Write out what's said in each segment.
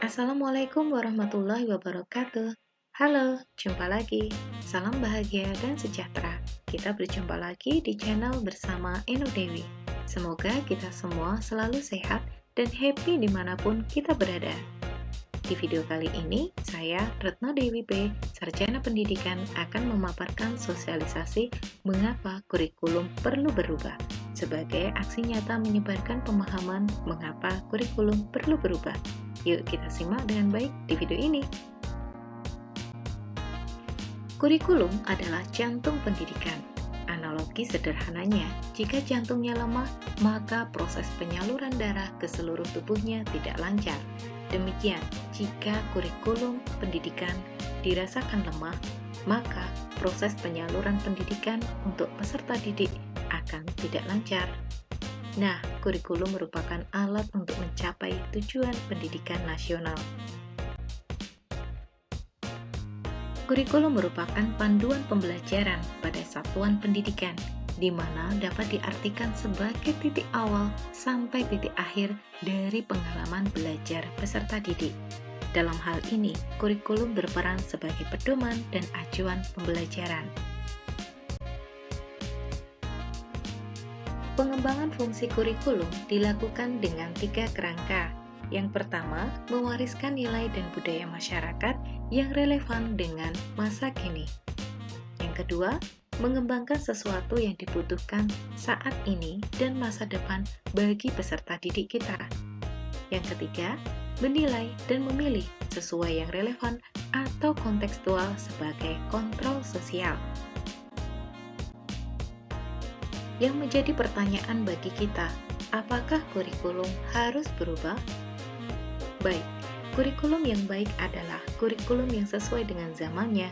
Assalamualaikum warahmatullahi wabarakatuh. Halo, jumpa lagi. Salam bahagia dan sejahtera. Kita berjumpa lagi di channel bersama Eno Dewi. Semoga kita semua selalu sehat dan happy dimanapun kita berada. Di video kali ini, saya, Retno Dewi P., Sarjana Pendidikan, akan memaparkan sosialisasi mengapa kurikulum perlu berubah, sebagai aksi nyata menyebarkan pemahaman mengapa kurikulum perlu berubah. Yuk kita simak dengan baik di video ini. Kurikulum adalah jantung pendidikan. Analogi sederhananya, jika jantungnya lemah, maka proses penyaluran darah ke seluruh tubuhnya tidak lancar. Demikian, jika kurikulum pendidikan dirasakan lemah, maka proses penyaluran pendidikan untuk peserta didik akan tidak lancar. Nah, kurikulum merupakan alat untuk mencapai tujuan pendidikan nasional. Kurikulum merupakan panduan pembelajaran pada satuan pendidikan, di mana dapat diartikan sebagai titik awal sampai titik akhir dari pengalaman belajar peserta didik. Dalam hal ini, kurikulum berperan sebagai pedoman dan acuan pembelajaran. Pengembangan fungsi kurikulum dilakukan dengan 3 kerangka. Yang pertama, mewariskan nilai dan budaya masyarakat yang relevan dengan masa kini. Yang kedua, mengembangkan sesuatu yang dibutuhkan saat ini dan masa depan bagi peserta didik kita. Yang ketiga, menilai dan memilih sesuai yang relevan atau kontekstual sebagai kontrol sosial. Yang menjadi pertanyaan bagi kita, apakah kurikulum harus berubah? Baik, kurikulum yang baik adalah kurikulum yang sesuai dengan zamannya,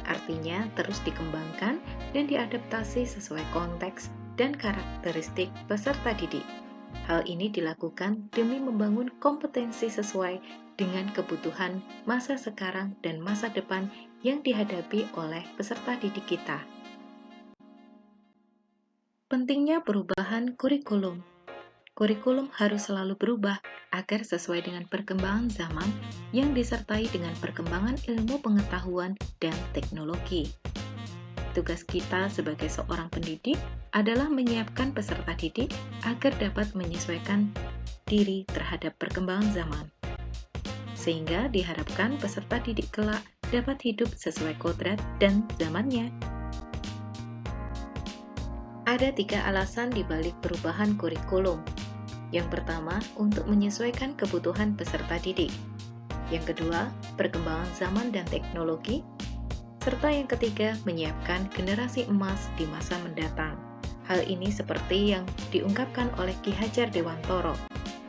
artinya terus dikembangkan dan diadaptasi sesuai konteks dan karakteristik peserta didik. Hal ini dilakukan demi membangun kompetensi sesuai dengan kebutuhan masa sekarang dan masa depan yang dihadapi oleh peserta didik kita. Pentingnya perubahan kurikulum. Kurikulum harus selalu berubah agar sesuai dengan perkembangan zaman yang disertai dengan perkembangan ilmu pengetahuan dan teknologi. Tugas kita sebagai seorang pendidik adalah menyiapkan peserta didik agar dapat menyesuaikan diri terhadap perkembangan zaman. Sehingga diharapkan peserta didik kelak dapat hidup sesuai kodrat dan zamannya. Ada 3 alasan dibalik perubahan kurikulum. Yang pertama, untuk menyesuaikan kebutuhan peserta didik. Yang kedua, perkembangan zaman dan teknologi. Serta yang ketiga, menyiapkan generasi emas di masa mendatang. Hal ini seperti yang diungkapkan oleh Ki Hajar Dewantoro.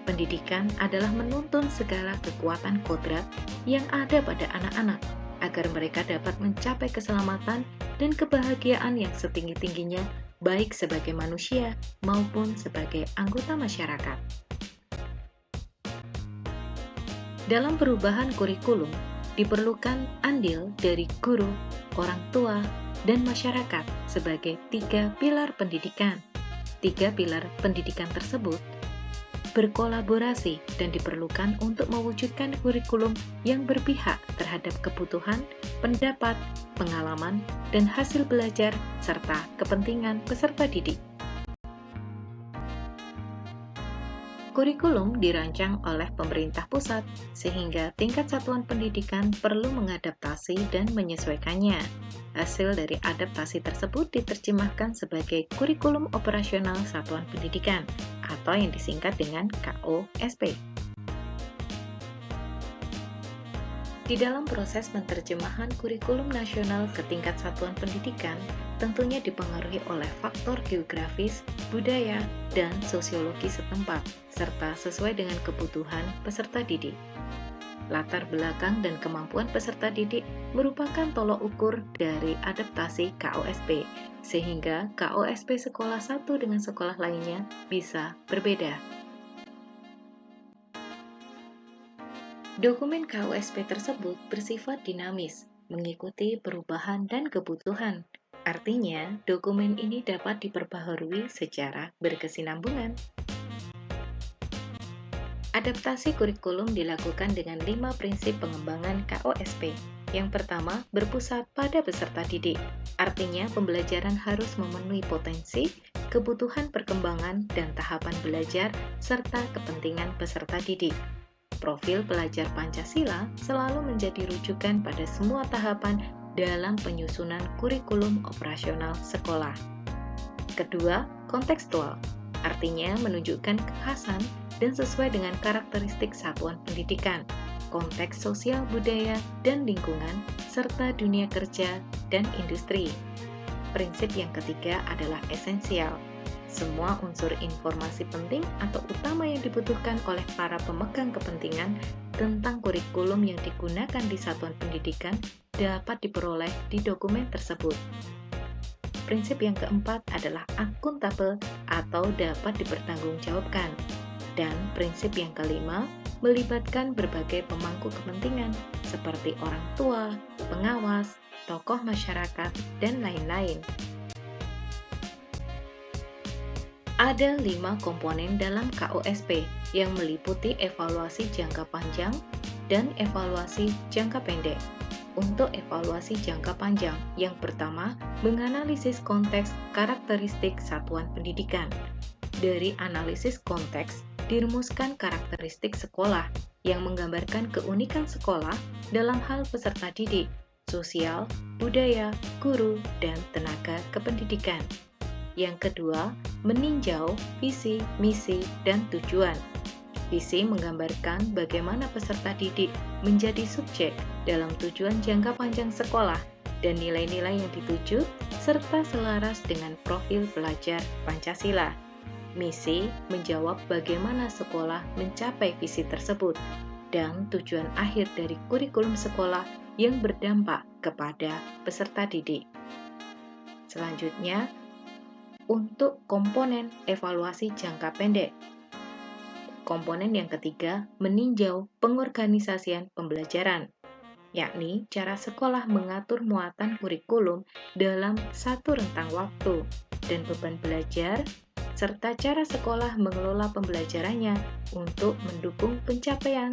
Pendidikan adalah menuntun segala kekuatan kodrat yang ada pada anak-anak, agar mereka dapat mencapai keselamatan dan kebahagiaan yang setinggi-tingginya baik sebagai manusia maupun sebagai anggota masyarakat. Dalam perubahan kurikulum, diperlukan andil dari guru, orang tua, dan masyarakat sebagai 3 pilar pendidikan. 3 pilar pendidikan tersebut berkolaborasi dan diperlukan untuk mewujudkan kurikulum yang berpihak terhadap kebutuhan, pendapat, pengalaman, dan hasil belajar, serta kepentingan peserta didik. Kurikulum dirancang oleh pemerintah pusat, sehingga tingkat satuan pendidikan perlu mengadaptasi dan menyesuaikannya. Hasil dari adaptasi tersebut diterjemahkan sebagai kurikulum operasional satuan pendidikan, atau yang disingkat dengan KOSP. Di dalam proses penerjemahan kurikulum nasional ke tingkat satuan pendidikan, tentunya dipengaruhi oleh faktor geografis, budaya, dan sosiologi setempat, serta sesuai dengan kebutuhan peserta didik. Latar belakang dan kemampuan peserta didik merupakan tolok ukur dari adaptasi KOSP, sehingga KOSP sekolah satu dengan sekolah lainnya bisa berbeda. Dokumen KOSP tersebut bersifat dinamis, mengikuti perubahan dan kebutuhan. Artinya, dokumen ini dapat diperbaharui secara berkesinambungan. Adaptasi kurikulum dilakukan dengan 5 prinsip pengembangan KOSP. Yang pertama, berpusat pada peserta didik. Artinya, pembelajaran harus memenuhi potensi, kebutuhan perkembangan, dan tahapan belajar, serta kepentingan peserta didik. Profil pelajar Pancasila selalu menjadi rujukan pada semua tahapan dalam penyusunan kurikulum operasional sekolah. Kedua, kontekstual. Artinya menunjukkan kekhasan dan sesuai dengan karakteristik satuan pendidikan, konteks sosial budaya dan lingkungan, serta dunia kerja dan industri. Prinsip yang ketiga adalah esensial. Semua unsur informasi penting atau utama yang dibutuhkan oleh para pemegang kepentingan tentang kurikulum yang digunakan di satuan pendidikan dapat diperoleh di dokumen tersebut. Prinsip yang keempat adalah akuntabel atau dapat dipertanggungjawabkan. Dan prinsip yang kelima, melibatkan berbagai pemangku kepentingan seperti orang tua, pengawas, tokoh masyarakat, dan lain-lain. Ada 5 komponen dalam KOSP yang meliputi evaluasi jangka panjang dan evaluasi jangka pendek. Untuk evaluasi jangka panjang, yang pertama, menganalisis konteks karakteristik satuan pendidikan. Dari analisis konteks, dirumuskan karakteristik sekolah yang menggambarkan keunikan sekolah dalam hal peserta didik, sosial, budaya, guru, dan tenaga kependidikan. Yang kedua, meninjau visi, misi, dan tujuan. Visi menggambarkan bagaimana peserta didik menjadi subjek dalam tujuan jangka panjang sekolah dan nilai-nilai yang dituju serta selaras dengan profil pelajar Pancasila. Misi menjawab bagaimana sekolah mencapai visi tersebut dan tujuan akhir dari kurikulum sekolah yang berdampak kepada peserta didik. Selanjutnya, untuk komponen evaluasi jangka pendek. Komponen yang ketiga, meninjau pengorganisasian pembelajaran, yakni cara sekolah mengatur muatan kurikulum dalam satu rentang waktu dan beban belajar, serta cara sekolah mengelola pembelajarannya untuk mendukung pencapaian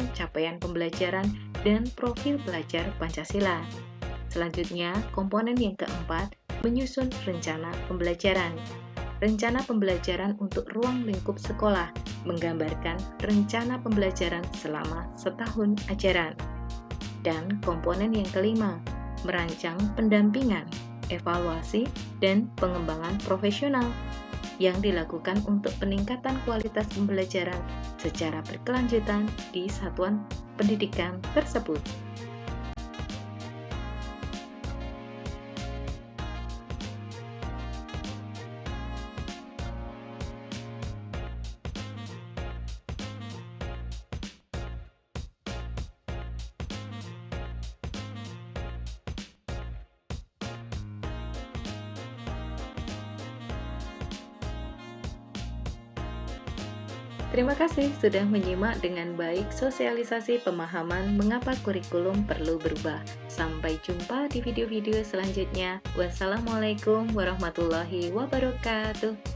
pembelajaran dan profil pelajar Pancasila. Selanjutnya, komponen yang keempat, menyusun rencana pembelajaran. Rencana pembelajaran untuk ruang lingkup sekolah menggambarkan rencana pembelajaran selama setahun ajaran. Dan komponen yang kelima, merancang pendampingan, evaluasi, dan pengembangan profesional yang dilakukan untuk peningkatan kualitas pembelajaran secara berkelanjutan di satuan pendidikan tersebut. Terima kasih sudah menyimak dengan baik sosialisasi pemahaman mengapa kurikulum perlu berubah. Sampai jumpa di video-video selanjutnya. Wassalamualaikum warahmatullahi wabarakatuh.